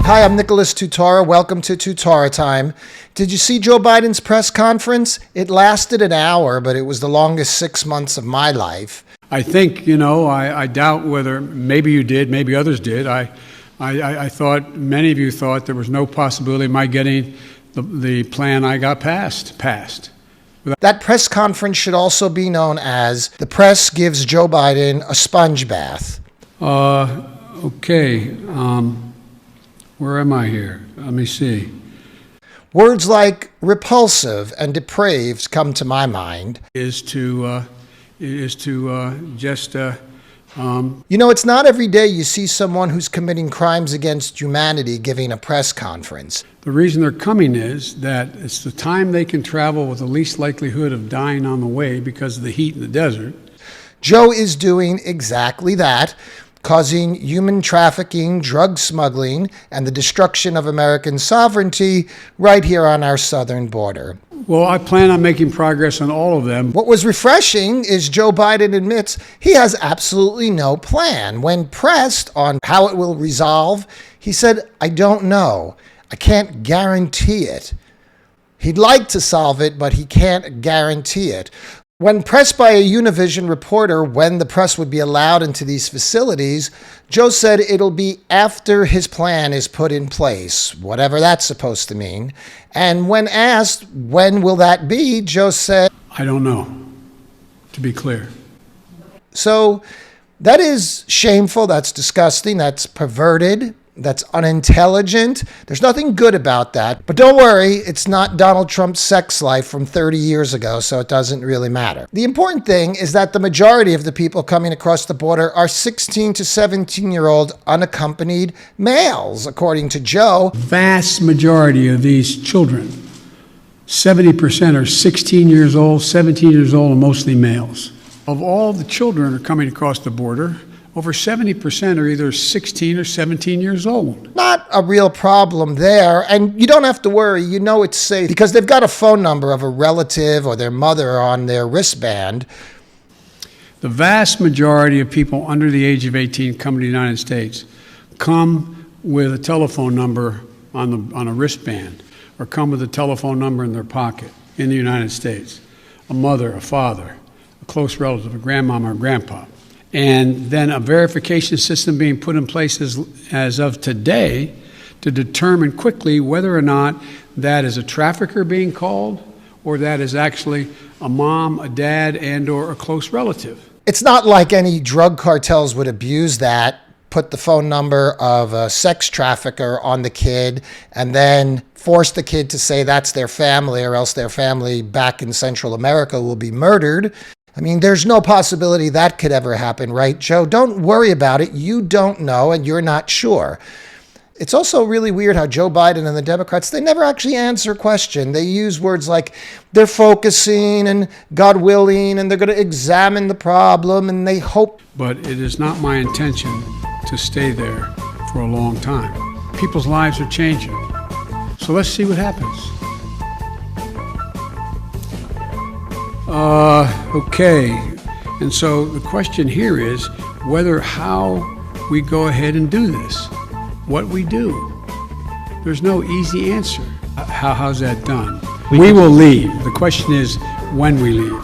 Hi, I'm Nicholas Tutora. Welcome to Tutora Time. Did you see Joe Biden's press conference? It lasted an hour, but it was the longest 6 months of my life. I think, I doubt whether, maybe you did, maybe others did. I thought, many of you thought there was no possibility of my getting the plan I got passed. That press conference should also be known as the press gives Joe Biden a sponge bath. Okay. Where am I here? Let me see. Words like repulsive and depraved come to my mind. It's not every day you see someone who's committing crimes against humanity giving a press conference. The reason they're coming is that it's the time they can travel with the least likelihood of dying on the way because of the heat in the desert. Joe is doing exactly that, causing human trafficking, drug smuggling, and the destruction of American sovereignty right here on our southern border. Well, I plan on making progress on all of them. What was refreshing is Joe Biden admits he has absolutely no plan. When pressed on how it will resolve, he said, "I don't know. I can't guarantee it." He'd like to solve it, but he can't guarantee it. When pressed by a Univision reporter when the press would be allowed into these facilities, Joe said it'll be after his plan is put in place, whatever that's supposed to mean. And when asked, when will that be, Joe said, I don't know, to be clear. So that is shameful, that's disgusting, that's perverted, that's unintelligent. There's nothing good about that. But don't worry, it's not Donald Trump's sex life from 30 years ago, so it doesn't really matter. The important thing is that the majority of the people coming across the border are 16 to 17-year-old unaccompanied males, according to Joe. Vast majority of these children, 70% are 16 years old, 17 years old, and mostly males. Of all the children who are coming across the border, over 70% are either 16 or 17 years old. Not a real problem there, and you don't have to worry. You know it's safe because they've got a phone number of a relative or their mother on their wristband. The vast majority of people under the age of 18 coming to the United States come with a telephone number on a wristband or come with a telephone number in their pocket in the United States. A mother, a father, a close relative, a grandmama or grandpa. And then a verification system being put in place as of today to determine quickly whether or not that is a trafficker being called or that is actually a mom, a dad, and or a close relative. It's not like any drug cartels would abuse that, put the phone number of a sex trafficker on the kid, and then force the kid to say that's their family or else their family back in Central America will be murdered. I mean, there's no possibility that could ever happen, right, Joe? Don't worry about it. You don't know, and you're not sure. It's also really weird how Joe Biden and the Democrats, they never actually answer a question. They use words like they're focusing and God willing, and they're going to examine the problem, and they hope. But it is not my intention to stay there for a long time. People's lives are changing. So let's see what happens. Okay, and so the question here is how we go ahead and do this, what we do. There's no easy answer. How's that done? We will leave. The question is when we leave.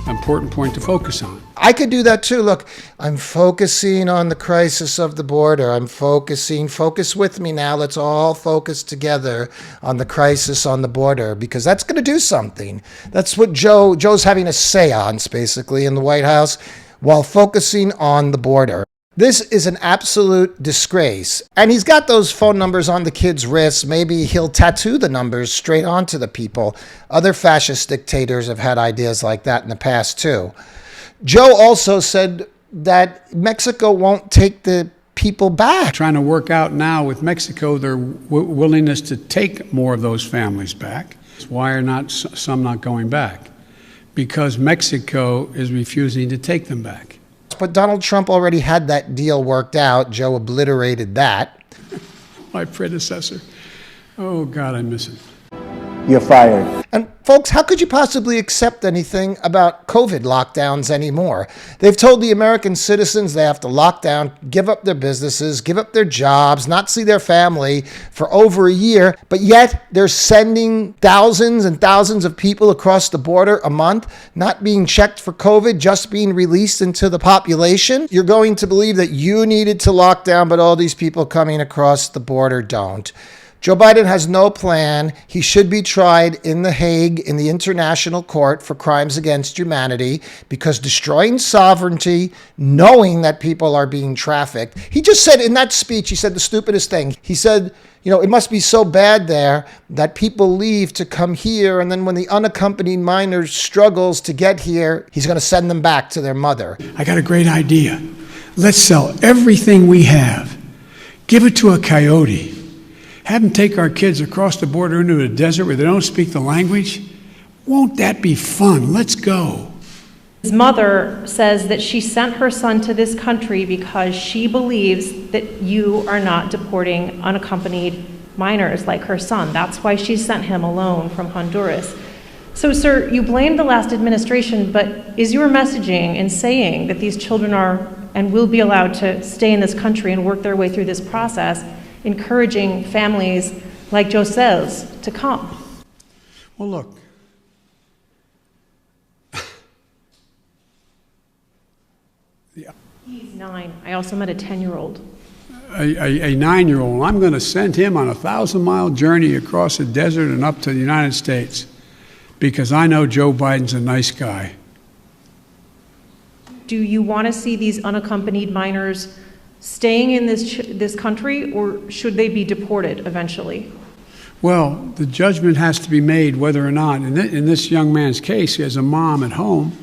Important point to focus on. I could do that too. Look, I'm focusing on the crisis of the border. Focus with me now. Let's all focus together on the crisis on the border because that's going to do something. That's what Joe's having a seance basically in the White House while focusing on the border. This is an absolute disgrace. And he's got those phone numbers on the kids' wrists. Maybe he'll tattoo the numbers straight onto the people. Other fascist dictators have had ideas like that in the past too. Joe also said that Mexico won't take the people back. Trying to work out now with Mexico their willingness to take more of those families back. Why are not some not going back? Because Mexico is refusing to take them back. But Donald Trump already had that deal worked out. Joe obliterated that. My predecessor. Oh, God, I miss him. you're fired. And folks, how could you possibly accept anything about COVID lockdowns anymore? They've told the American citizens they have to lock down, give up their businesses, give up their jobs, not see their family for over a year, but yet they're sending thousands and thousands of people across the border a month, not being checked for COVID, just being released into the population. You're going to believe that you needed to lock down, but all these people coming across the border don't. Joe Biden has no plan. He should be tried in The Hague in the International Court for crimes against humanity because destroying sovereignty, knowing that people are being trafficked. He just said in that speech, he said the stupidest thing. He said, it must be so bad there that people leave to come here. And then when the unaccompanied minor struggles to get here, he's going to send them back to their mother. I got a great idea. Let's sell everything we have. Give it to a coyote. Have them take our kids across the border into the desert where they don't speak the language? Won't that be fun? Let's go. His mother says that she sent her son to this country because she believes that you are not deporting unaccompanied minors like her son. That's why she sent him alone from Honduras. So, sir, you blame the last administration, but is your messaging in saying that these children are and will be allowed to stay in this country and work their way through this process encouraging families like Josel's to come? Well, look. He's 9. I also met a 10-year-old. A 9-year-old. I'm going to send him on a 1,000-mile journey across the desert and up to the United States because I know Joe Biden's a nice guy. Do you want to see these unaccompanied minors staying in this country, or should they be deported eventually? Well, the judgment has to be made whether or not, in this young man's case, he has a mom at home.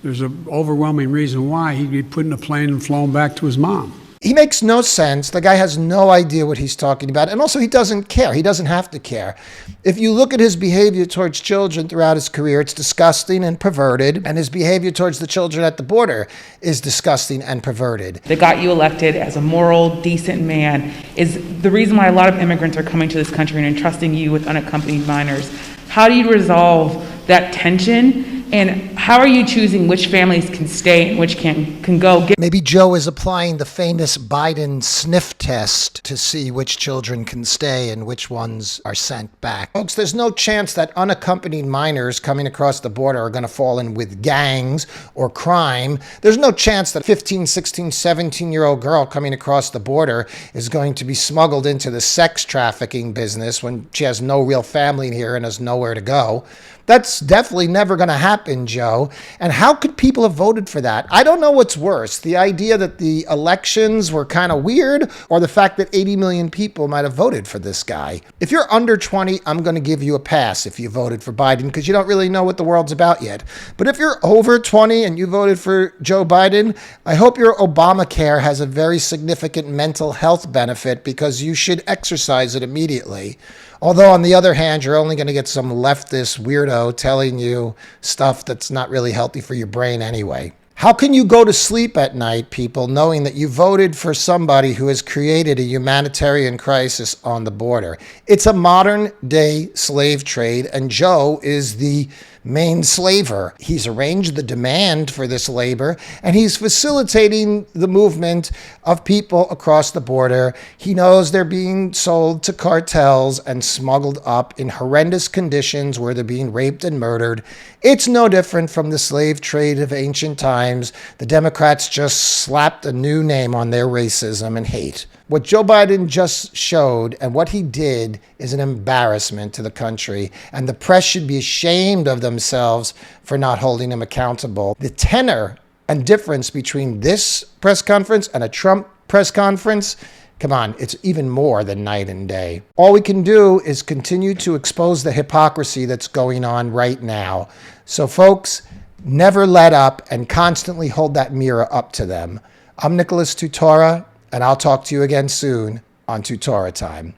There's an overwhelming reason why he'd be put in a plane and flown back to his mom. He makes no sense. The guy has no idea what he's talking about. And also, he doesn't care. He doesn't have to care. If you look at his behavior towards children throughout his career, it's disgusting and perverted. And his behavior towards the children at the border is disgusting and perverted. That got you elected as a moral, decent man is the reason why a lot of immigrants are coming to this country and entrusting you with unaccompanied minors. How do you resolve that tension? And how are you choosing which families can stay and which can go? Maybe Joe is applying the famous Biden sniff test to see which children can stay and which ones are sent back. Folks, there's no chance that unaccompanied minors coming across the border are going to fall in with gangs or crime. There's no chance that a 15, 16, 17-year-old girl coming across the border is going to be smuggled into the sex trafficking business when she has no real family here and has nowhere to go. That's definitely never going to happen, Joe. And how could people have voted for that? I don't know what's worse, the idea that the elections were kind of weird or the fact that 80 million people might have voted for this guy. If you're under 20, I'm going to give you a pass if you voted for Biden because you don't really know what the world's about yet. But if you're over 20 and you voted for Joe Biden, I hope your Obamacare has a very significant mental health benefit because you should exercise it immediately. Although, on the other hand, you're only going to get some leftist weirdo telling you stuff that's not really healthy for your brain anyway. How can you go to sleep at night, people, knowing that you voted for somebody who has created a humanitarian crisis on the border? It's a modern-day slave trade, and Joe is the main slaver. He's arranged the demand for this labor, and he's facilitating the movement of people across the border. He knows they're being sold to cartels and smuggled up in horrendous conditions where they're being raped and murdered. It's no different from the slave trade of ancient times. The Democrats just slapped a new name on their racism and hate. What Joe Biden just showed and what he did is an embarrassment to the country, and the press should be ashamed of themselves for not holding him accountable. The tenor and difference between this press conference and a Trump press conference, come on, it's even more than night and day. All we can do is continue to expose the hypocrisy that's going on right now. So folks, never let up and constantly hold that mirror up to them. I'm Nicholas Tutora, and I'll talk to you again soon on Tutora Time.